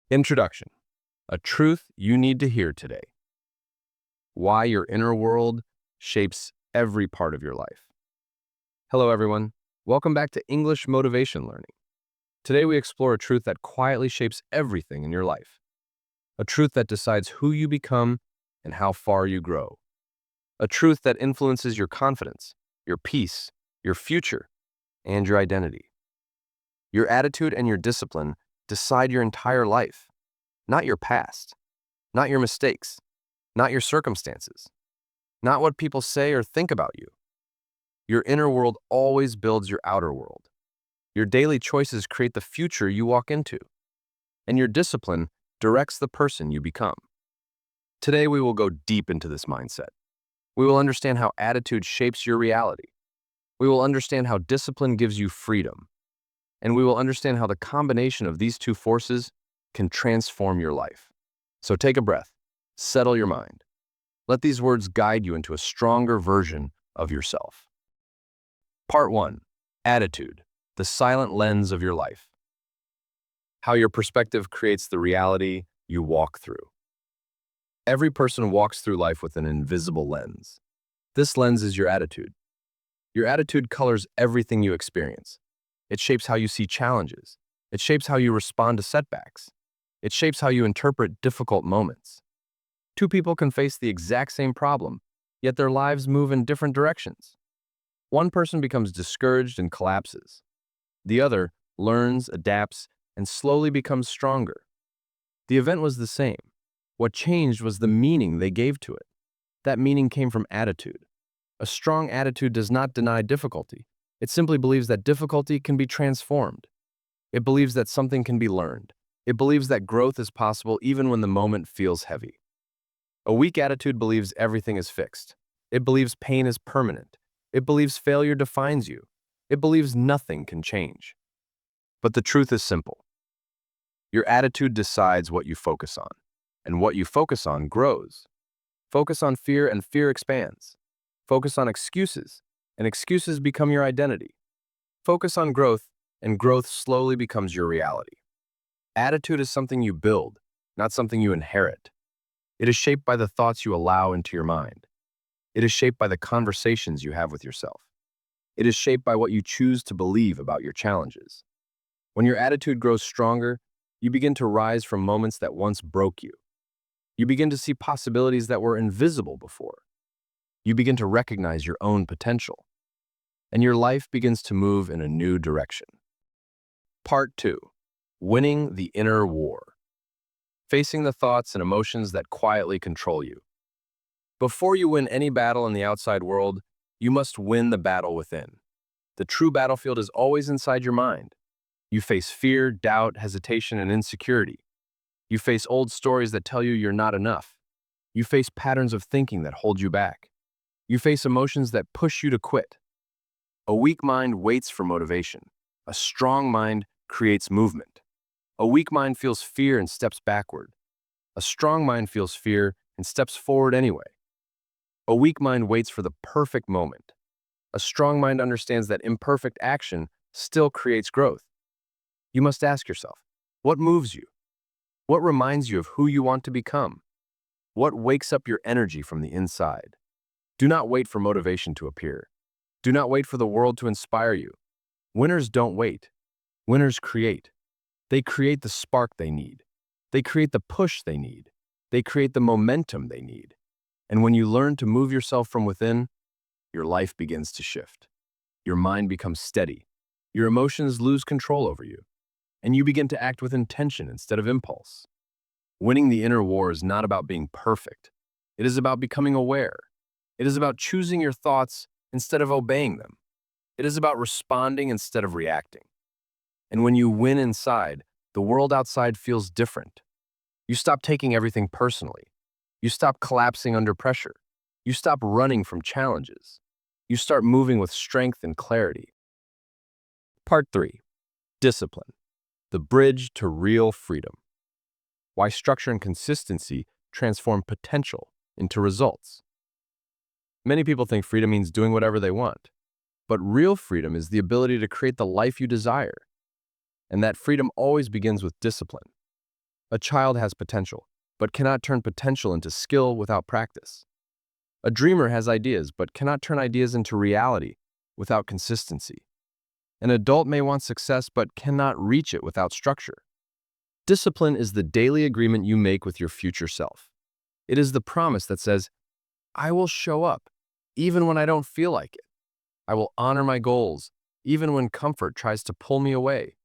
Introduction. A truth you need to hear today. Why your inner world shapes every part of your life. Hello, everyone. Welcome back to English Motivation Learning. Today, we explore a truth that quietly shapes everything in your life. A truth that decides who you become and how far you grow. A truth that influences your confidence, your peace, your future, and your identity. Your attitude and your discipline decide your entire life, not your past, not your mistakes, not your circumstances, not what people say or think about you. Your inner world always builds your outer world. Your daily choices create the future you walk into, and your discipline directs the person you become. Today, we will go deep into this mindset. We will understand how attitude shapes your reality. We will understand how discipline gives you freedom. And we will understand how the combination of these two forces can transform your life. So take a breath, settle your mind. Let these words guide you into a stronger version of yourself. Part 1. Attitude, the silent lens of your life. How your perspective creates the reality you walk through. Every person walks through life with an invisible lens. This lens is your attitude. Your attitude colors everything you experience. It shapes how you see challenges. It shapes how you respond to setbacks. It shapes how you interpret difficult moments. Two people can face the exact same problem, yet their lives move in different directions. One person becomes discouraged and collapses. The other learns, adapts, and slowly becomes stronger. The event was the same. What changed was the meaning they gave to it. That meaning came from attitude. A strong attitude does not deny difficulty. It simply believes that difficulty can be transformed. It believes that something can be learned. It believes that growth is possible even when the moment feels heavy. A weak attitude believes everything is fixed. It believes pain is permanent. It believes failure defines you. It believes nothing can change. But the truth is simple. Your attitude decides what you focus on, and what you focus on grows. Focus on fear, and fear expands. Focus on excuses, and excuses become your identity. Focus on growth, and growth slowly becomes your reality. Attitude is something you build, not something you inherit. It is shaped by the thoughts you allow into your mind. It is shaped by the conversations you have with yourself. It is shaped by what you choose to believe about your challenges. When your attitude grows stronger, you begin to rise from moments that once broke you. You begin to see possibilities that were invisible before. You begin to recognize your own potential, and your life begins to move in a new direction. Part 2. Winning the inner war. Facing the thoughts and emotions that quietly control you. Before you win any battle in the outside world, you must win the battle within. The true battlefield is always inside your mind. You face fear, doubt, hesitation, and insecurity. You face old stories that tell you you're not enough. You face patterns of thinking that hold you back. You face emotions that push you to quit. A weak mind waits for motivation. A strong mind creates movement. A weak mind feels fear and steps backward. A strong mind feels fear and steps forward anyway. A weak mind waits for the perfect moment. A strong mind understands that imperfect action still creates growth. You must ask yourself, what moves you? What reminds you of who you want to become? What wakes up your energy from the inside? Do not wait for motivation to appear. Do not wait for the world to inspire you. Winners don't wait. Winners create. They create the spark they need. They create the push they need. They create the momentum they need. And when you learn to move yourself from within, your life begins to shift. Your mind becomes steady. Your emotions lose control over you. And you begin to act with intention instead of impulse. Winning the inner war is not about being perfect. It is about becoming aware. It is about choosing your thoughts instead of obeying them. It is about responding instead of reacting. And when you win inside, the world outside feels different. You stop taking everything personally. You stop collapsing under pressure. You stop running from challenges. You start moving with strength and clarity. Part 3. Discipline, the bridge to real freedom. Why structure and consistency transform potential into results. Many people think freedom means doing whatever they want, but real freedom is the ability to create the life you desire. And that freedom always begins with discipline. A child has potential, but cannot turn potential into skill without practice. A dreamer has ideas, but cannot turn ideas into reality without consistency. An adult may want success, but cannot reach it without structure. Discipline is the daily agreement you make with your future self. It is the promise that says, I will show up, even when I don't feel like it. I will honor my goals, even when comfort tries to pull me away.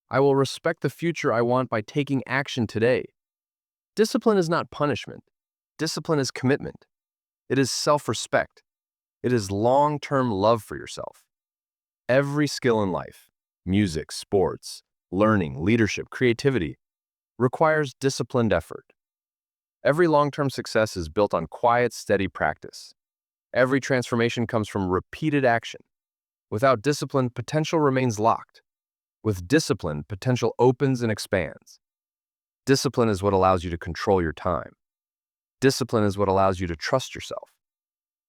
I will respect the future I want by taking action today. Discipline is not punishment. Discipline is commitment. It is self-respect. It is long-term love for yourself. Every skill in life, music, sports, learning, leadership, creativity, requires disciplined effort. Every long-term success is built on quiet, steady practice. Every transformation comes from repeated action. Without discipline, potential remains locked. With discipline, potential opens and expands. Discipline is what allows you to control your time. Discipline is what allows you to trust yourself.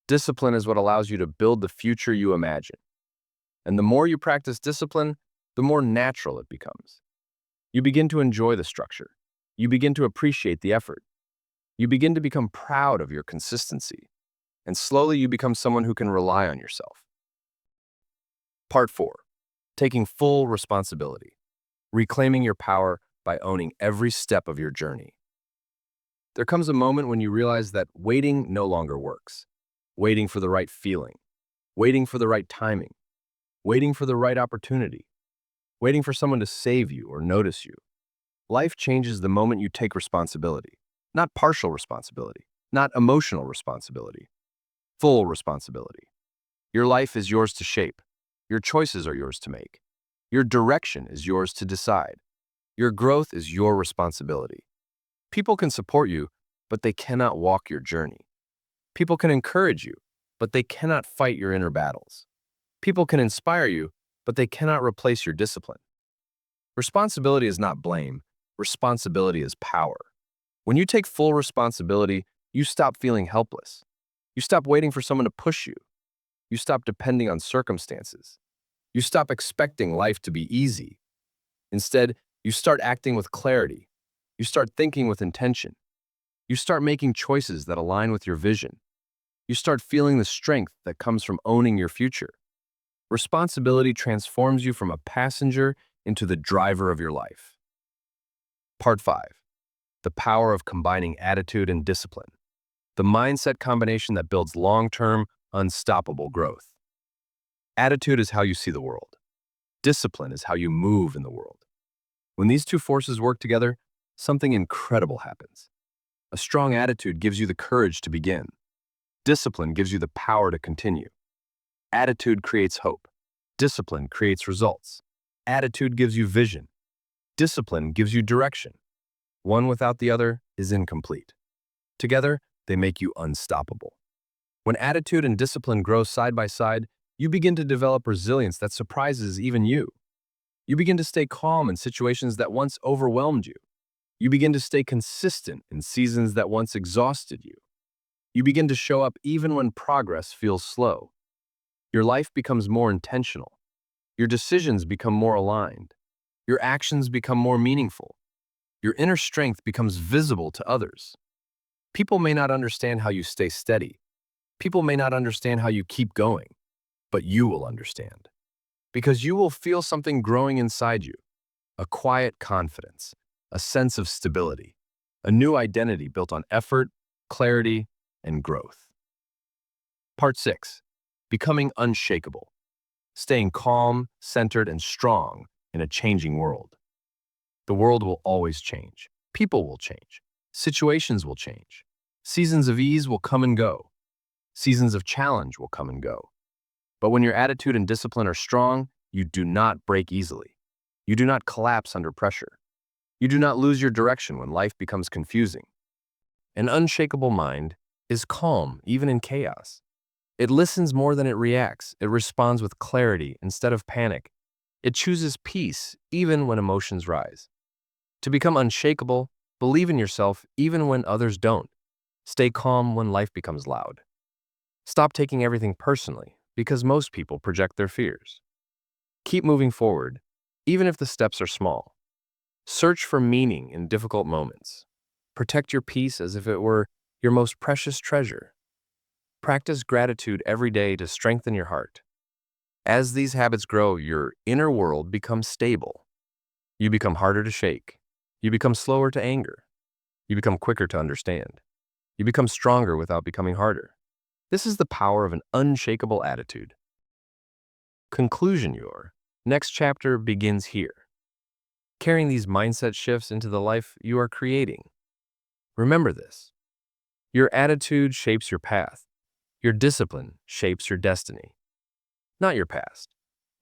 Discipline is what allows you to build the future you imagine. And the more you practice discipline, the more natural it becomes. You begin to enjoy the structure. You begin to appreciate the effort. You begin to become proud of your consistency. And slowly you become someone who can rely on yourself. Part 4. Taking full responsibility. Reclaiming your power by owning every step of your journey. There comes a moment when you realize that waiting no longer works. Waiting for the right feeling. Waiting for the right timing. Waiting for the right opportunity. Waiting for someone to save you or notice you. Life changes the moment you take responsibility. Not partial responsibility. Not emotional responsibility. Full responsibility. Your life is yours to shape. Your choices are yours to make. Your direction is yours to decide. Your growth is your responsibility. People can support you, but they cannot walk your journey. People can encourage you, but they cannot fight your inner battles. People can inspire you, but they cannot replace your discipline. Responsibility is not blame. Responsibility is power. When you take full responsibility, you stop feeling helpless. You stop waiting for someone to push you. You stop depending on circumstances. You stop expecting life to be easy. Instead, you start acting with clarity. You start thinking with intention. You start making choices that align with your vision. You start feeling the strength that comes from owning your future. Responsibility transforms you from a passenger into the driver of your life. Part 5. The power of combining attitude and discipline. The mindset combination that builds long-term, unstoppable growth. Attitude is how you see the world. Discipline is how you move in the world. When these two forces work together, something incredible happens. A strong attitude gives you the courage to begin. Discipline gives you the power to continue. Attitude creates hope. Discipline creates results. Attitude gives you vision. Discipline gives you direction. One without the other is incomplete. Together, they make you unstoppable. When attitude and discipline grow side by side, you begin to develop resilience that surprises even you. You begin to stay calm in situations that once overwhelmed you. You begin to stay consistent in seasons that once exhausted you. You begin to show up even when progress feels slow. Your life becomes more intentional. Your decisions become more aligned. Your actions become more meaningful. Your inner strength becomes visible to others. People may not understand how you stay steady. People may not understand how you keep going, but you will understand. Because you will feel something growing inside you, a quiet confidence, a sense of stability, a new identity built on effort, clarity, and growth. Part 6. Becoming unshakable. Staying calm, centered, and strong in a changing world. The world will always change. People will change. Situations will change. Seasons of ease will come and go. Seasons of challenge will come and go. But when your attitude and discipline are strong, you do not break easily. You do not collapse under pressure. You do not lose your direction when life becomes confusing. An unshakable mind is calm even in chaos. It listens more than it reacts. It responds with clarity instead of panic. It chooses peace even when emotions rise. To become unshakable, believe in yourself even when others don't. Stay calm when life becomes loud. Stop taking everything personally, because most people project their fears. Keep moving forward, even if the steps are small. Search for meaning in difficult moments. Protect your peace as if it were your most precious treasure. Practice gratitude every day to strengthen your heart. As these habits grow, your inner world becomes stable. You become harder to shake. You become slower to anger. You become quicker to understand. You become stronger without becoming harder. This is the power of an unshakable attitude. Conclusion. Your next chapter begins here, carrying these mindset shifts into the life you are creating. Remember this. Your attitude shapes your path. Your discipline shapes your destiny. Not your past,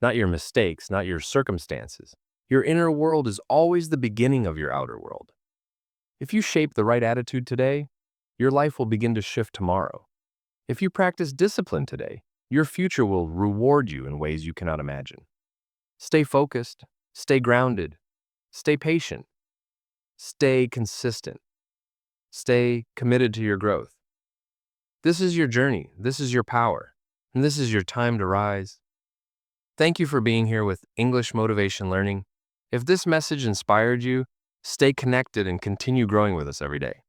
not your mistakes, not your circumstances. Your inner world is always the beginning of your outer world. If you shape the right attitude today, your life will begin to shift tomorrow. If you practice discipline today, your future will reward you in ways you cannot imagine. Stay focused, stay grounded, stay patient, stay consistent, stay committed to your growth. This is your journey, this is your power, and this is your time to rise. Thank you for being here with English Motivation Learning. If this message inspired you, stay connected and continue growing with us every day.